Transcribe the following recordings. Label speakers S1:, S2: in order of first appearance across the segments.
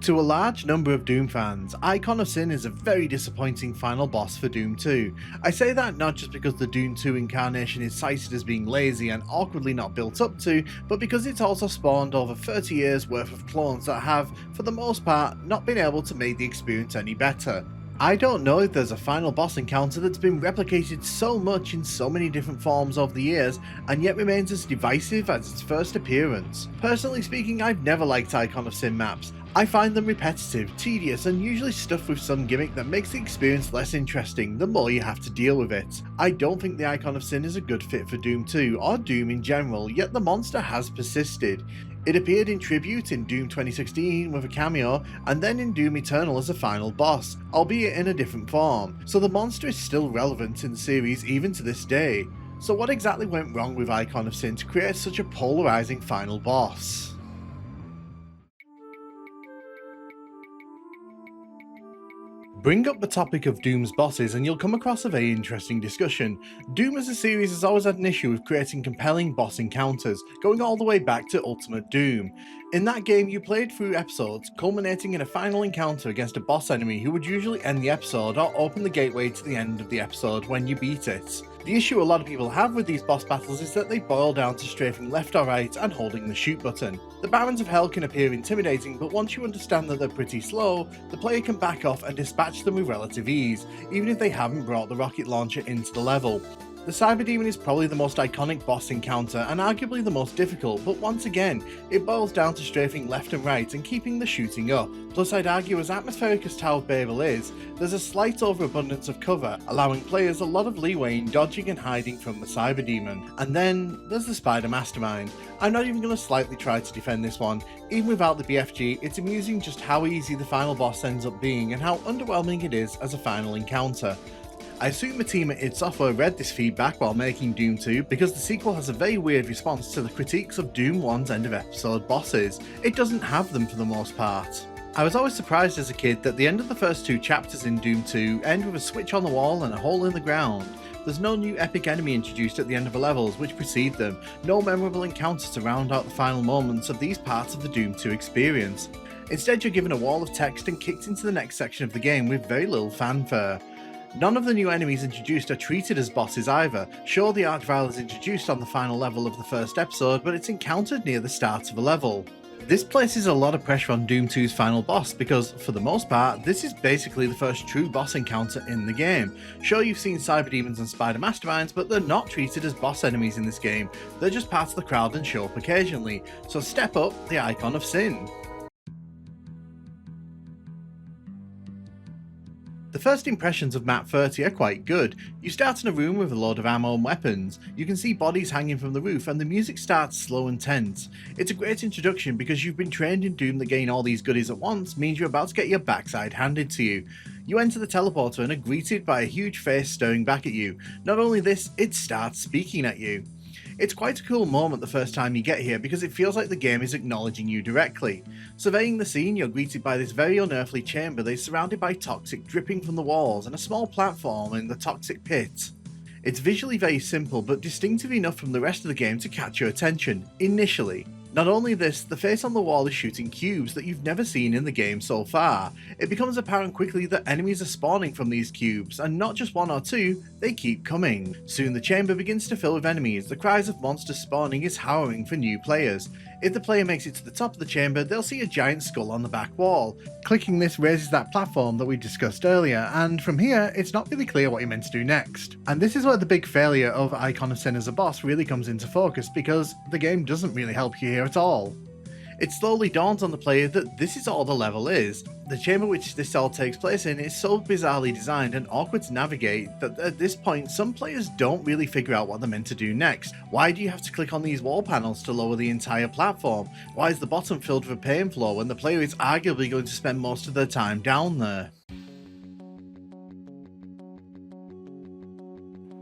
S1: To a large number of Doom fans, Icon of Sin is a very disappointing final boss for Doom 2. I say that not just because the Doom 2 incarnation is cited as being lazy and awkwardly not built up to, but because it's also spawned over 30 years worth of clones that have, for the most part, not been able to make the experience any better. I don't know if there's a final boss encounter that's been replicated so much in so many different forms over the years, and yet remains as divisive as its first appearance. Personally speaking, I've never liked Icon of Sin maps. I find them repetitive, tedious, and usually stuffed with some gimmick that makes the experience less interesting the more you have to deal with it. I don't think the Icon of Sin is a good fit for Doom 2, or Doom in general, yet the monster has persisted. It appeared in Tribute in Doom 2016 with a cameo, and then in Doom Eternal as a final boss, albeit in a different form, so the monster is still relevant in the series even to this day. So what exactly went wrong with Icon of Sin to create such a polarizing final boss? Bring up the topic of Doom's bosses and you'll come across a very interesting discussion. Doom as a series has always had an issue with creating compelling boss encounters, going all the way back to Ultimate Doom. In that game you played through episodes, culminating in a final encounter against a boss enemy who would usually end the episode or open the gateway to the end of the episode when you beat it. The issue a lot of people have with these boss battles is that they boil down to strafing left or right and holding the shoot button. The Barons of Hell can appear intimidating, but once you understand that they're pretty slow, the player can back off and dispatch them with relative ease, even if they haven't brought the rocket launcher into the level. The Cyber Demon is probably the most iconic boss encounter and arguably the most difficult, but once again, it boils down to strafing left and right and keeping the shooting up. Plus I'd argue as atmospheric as Tower of Babel is, there's a slight overabundance of cover, allowing players a lot of leeway in dodging and hiding from the Cyber Demon. And then there's the Spider Mastermind. I'm not even going to slightly try to defend this one. Even without the BFG, it's amusing just how easy the final boss ends up being and how underwhelming it is as a final encounter. I assume the team at id Software read this feedback while making Doom 2 because the sequel has a very weird response to the critiques of Doom 1's end of episode bosses. It doesn't have them for the most part. I was always surprised as a kid that the end of the first two chapters in Doom 2 end with a switch on the wall and a hole in the ground. There's no new epic enemy introduced at the end of the levels which precede them, no memorable encounter to round out the final moments of these parts of the Doom 2 experience. Instead you're given a wall of text and kicked into the next section of the game with very little fanfare. None of the new enemies introduced are treated as bosses either. Sure, the Archvile is introduced on the final level of the first episode, but it's encountered near the start of a level. This places a lot of pressure on Doom 2's final boss because, for the most part, this is basically the first true boss encounter in the game. Sure, you've seen Cyber Demons and Spider Masterminds, but they're not treated as boss enemies in this game. They're just part of the crowd and show up occasionally. So step up the Icon of Sin. The first impressions of map 30 are quite good. You start in a room with a load of ammo and weapons, you can see bodies hanging from the roof and the music starts slow and tense. It's a great introduction because you've been trained in Doom that getting all these goodies at once means you're about to get your backside handed to you. You enter the teleporter and are greeted by a huge face staring back at you. Not only this, it starts speaking at you. It's quite a cool moment the first time you get here because it feels like the game is acknowledging you directly. Surveying the scene, you're greeted by this very unearthly chamber that is surrounded by toxic dripping from the walls and a small platform in the toxic pit. It's visually very simple but distinctive enough from the rest of the game to catch your attention, initially. Not only this, the face on the wall is shooting cubes that you've never seen in the game so far. It becomes apparent quickly that enemies are spawning from these cubes, and not just one or two, they keep coming. Soon the chamber begins to fill with enemies, the cries of monsters spawning is harrowing for new players. If the player makes it to the top of the chamber, they'll see a giant skull on the back wall. Clicking this raises that platform that we discussed earlier, and from here, it's not really clear what you're meant to do next. And this is where the big failure of Icon of Sin as a boss really comes into focus, because the game doesn't really help you here at all. It slowly dawns on the player that this is all the level is. The chamber which this all takes place in is so bizarrely designed and awkward to navigate that at this point some players don't really figure out what they're meant to do next. Why do you have to click on these wall panels to lower the entire platform? Why is the bottom filled with a pain floor when the player is arguably going to spend most of their time down there?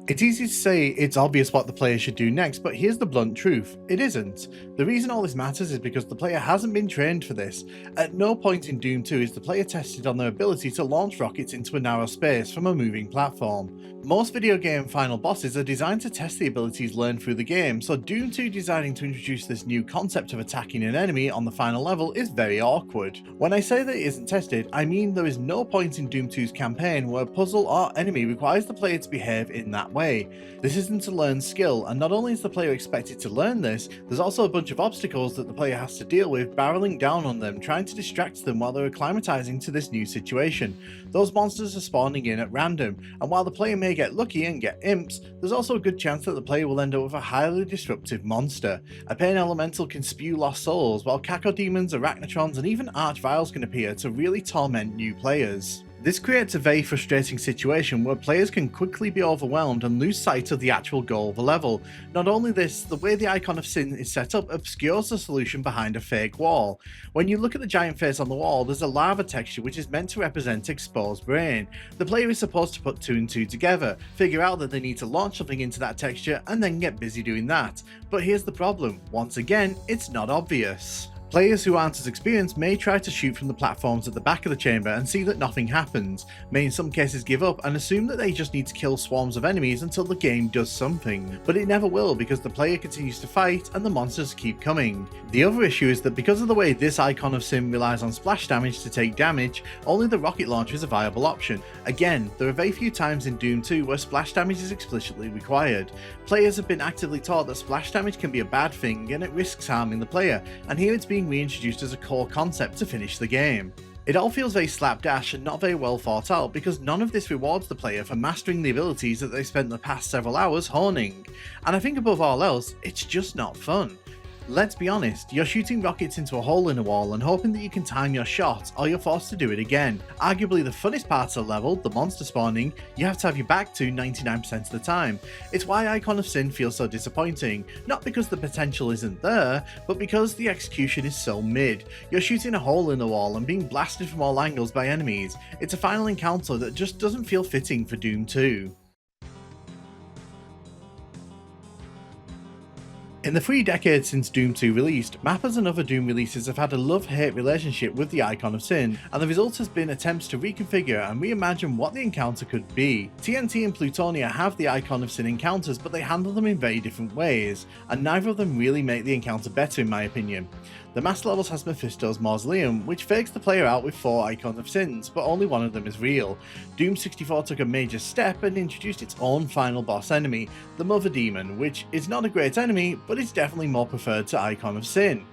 S1: It's easy to say it's obvious what the player should do next, but here's the blunt truth: it isn't. The reason all this matters is because the player hasn't been trained for this. At no point in Doom 2 is the player tested on their ability to launch rockets into a narrow space from a moving platform. Most video game final bosses are designed to test the abilities learned through the game, so Doom 2 deciding to introduce this new concept of attacking an enemy on the final level is very awkward. When I say that it isn't tested, I mean there is no point in Doom 2's campaign where a puzzle or enemy requires the player to behave in that way. This isn't a learned skill, and not only is the player expected to learn this, there's also a bunch of obstacles that the player has to deal with barreling down on them, trying to distract them while they're acclimatizing to this new situation. Those monsters are spawning in at random, and while the player may get lucky and get imps, there's also a good chance that the player will end up with a highly disruptive monster. A pain elemental can spew lost souls, while cacodemons, arachnotrons, and even archviles can appear to really torment new players. This creates a very frustrating situation where players can quickly be overwhelmed and lose sight of the actual goal of the level. Not only this, the way the icon of sin is set up obscures the solution behind a fake wall. When you look at the giant face on the wall, there's a lava texture which is meant to represent exposed brain. The player is supposed to put 2 and 2 together, figure out that they need to launch something into that texture, and then get busy doing that. But here's the problem: once again, it's not obvious. Players who aren't as experienced may try to shoot from the platforms at the back of the chamber and see that nothing happens, may in some cases give up and assume that they just need to kill swarms of enemies until the game does something. But it never will, because the player continues to fight and the monsters keep coming. The other issue is that because of the way this icon of sin relies on splash damage to take damage, only the rocket launcher is a viable option. Again, there are very few times in Doom 2 where splash damage is explicitly required. Players have been actively taught that splash damage can be a bad thing and it risks harming the player, and here it's being reintroduced as a core concept to finish the game. It all feels very slapdash and not very well thought out, because none of this rewards the player for mastering the abilities that they spent the past several hours honing. And I think above all else, it's just not fun. Let's be honest, you're shooting rockets into a hole in a wall and hoping that you can time your shot, or you're forced to do it again. Arguably the funnest part of the level, the monster spawning, you have to have your back to 99% of the time. It's why Icon of Sin feels so disappointing, not because the potential isn't there, but because the execution is so mid. You're shooting a hole in the wall and being blasted from all angles by enemies. It's a final encounter that just doesn't feel fitting for Doom 2. In the 3 decades since Doom 2 released, mappers and other Doom releases have had a love-hate relationship with the Icon of Sin, and the result has been attempts to reconfigure and reimagine what the encounter could be. TNT and Plutonia have the Icon of Sin encounters, but they handle them in very different ways, and neither of them really make the encounter better in my opinion. The Master Levels has Mephisto's Mausoleum, which fakes the player out with 4 Icons of Sins, but only one of them is real. Doom 64 took a major step and introduced its own final boss enemy, the Mother Demon, which is not a great enemy, but is definitely more preferred to Icon of Sin.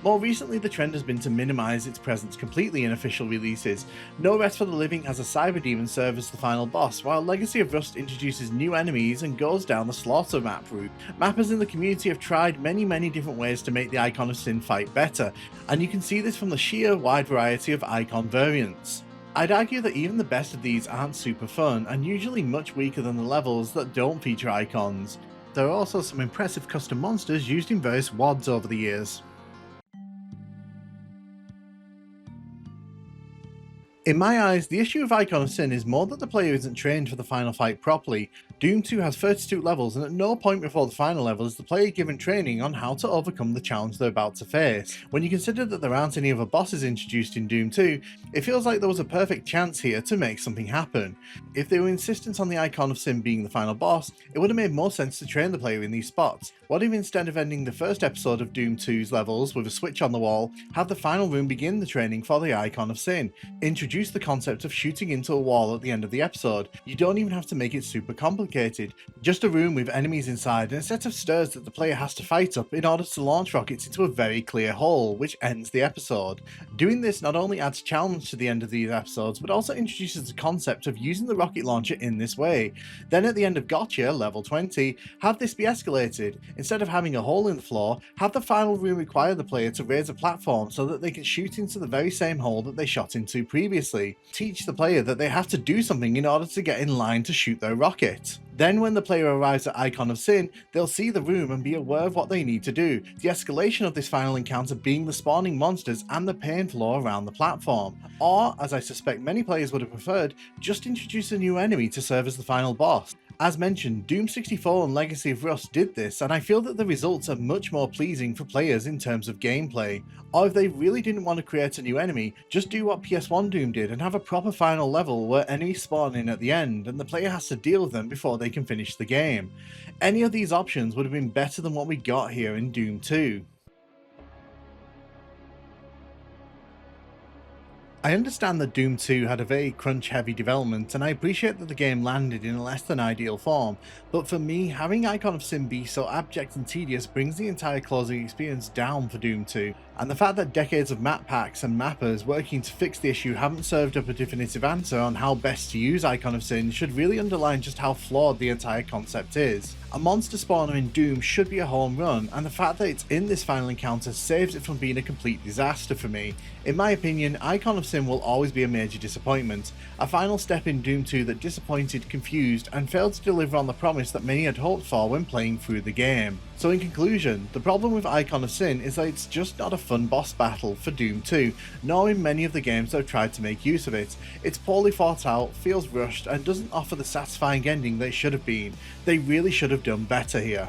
S1: More recently, the trend has been to minimise its presence completely in official releases. No Rest for the Living has a Cyber Demon serve as the final boss, while Legacy of Rust introduces new enemies and goes down the Slaughter map route. Mappers in the community have tried many different ways to make the Icon of Sin fight better, and you can see this from the sheer wide variety of icon variants. I'd argue that even the best of these aren't super fun, and usually much weaker than the levels that don't feature icons. There are also some impressive custom monsters used in various WODs over the years. In my eyes, the issue of Icon of Sin is more that the player isn't trained for the final fight properly. Doom 2 has 32 levels, and at no point before the final level is the player given training on how to overcome the challenge they're about to face. When you consider that there aren't any other bosses introduced in Doom 2, it feels like there was a perfect chance here to make something happen. If they were insistent on the Icon of Sin being the final boss, it would have made more sense to train the player in these spots. What if instead of ending the first episode of Doom 2's levels with a switch on the wall, have the final room begin the training for the Icon of Sin? Introduce the concept of shooting into a wall at the end of the episode. You don't even have to make it super complicated. Just a room with enemies inside and a set of stairs that the player has to fight up in order to launch rockets into a very clear hole, which ends the episode. Doing this not only adds challenge to the end of these episodes, but also introduces the concept of using the rocket launcher in this way. Then at the end of Gotcha, level 20, have this be escalated. Instead of having a hole in the floor, have the final room require the player to raise a platform so that they can shoot into the very same hole that they shot into previously. Teach the player that they have to do something in order to get in line to shoot their rocket. Then when the player arrives at Icon of Sin, they'll see the room and be aware of what they need to do, the escalation of this final encounter being the spawning monsters and the pain floor around the platform. Or, as I suspect many players would have preferred, just introduce a new enemy to serve as the final boss. As mentioned, Doom 64 and Legacy of Rust did this, and I feel that the results are much more pleasing for players in terms of gameplay. Or if they really didn't want to create a new enemy, just do what PS1 Doom did and have a proper final level where enemies spawn in at the end and the player has to deal with them before they can finish the game. Any of these options would have been better than what we got here in Doom 2. I understand that Doom 2 had a very crunch-heavy development, and I appreciate that the game landed in a less than ideal form, but for me, having Icon of Sin be so abject and tedious brings the entire closing experience down for Doom 2, and the fact that decades of map packs and mappers working to fix the issue haven't served up a definitive answer on how best to use Icon of Sin should really underline just how flawed the entire concept is. A monster spawner in Doom should be a home run, and the fact that it's in this final encounter saves it from being a complete disaster for me. In my opinion, Icon of Sin will always be a major disappointment, a final step in Doom 2 that disappointed, confused, and failed to deliver on the promise that many had hoped for when playing through the game. So in conclusion, the problem with Icon of Sin is that it's just not a fun boss battle for Doom 2, nor in many of the games that have tried to make use of it. It's poorly thought out, feels rushed, and doesn't offer the satisfying ending that it should have been. They really should have done better here.